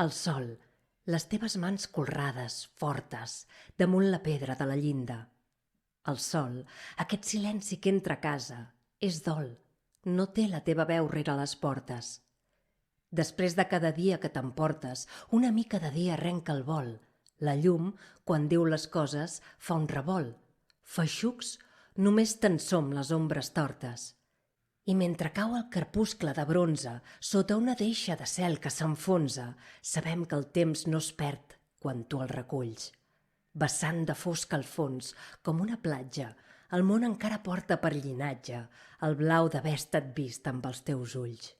El sol, les teves mans colrades, fortes, damunt la pedra de la llinda. El sol, aquest silenci que entra a casa, és dol, no té la teva veu rere les portes. Després de cada dia que t'emportes, una mica de dia arrenca el vol. La llum, quan diu les coses, fa un revolt. Feixucs, només te'n som les ombres tortes. I mentre cau el crepuscle de bronze sota una deixa de cel que s'enfonsa, sabem que el temps no es perd quan tu el reculls. Vessant de fosc al fons, com una platja, el món encara porta per llinatge el blau d'haver estat vist amb els teus ulls.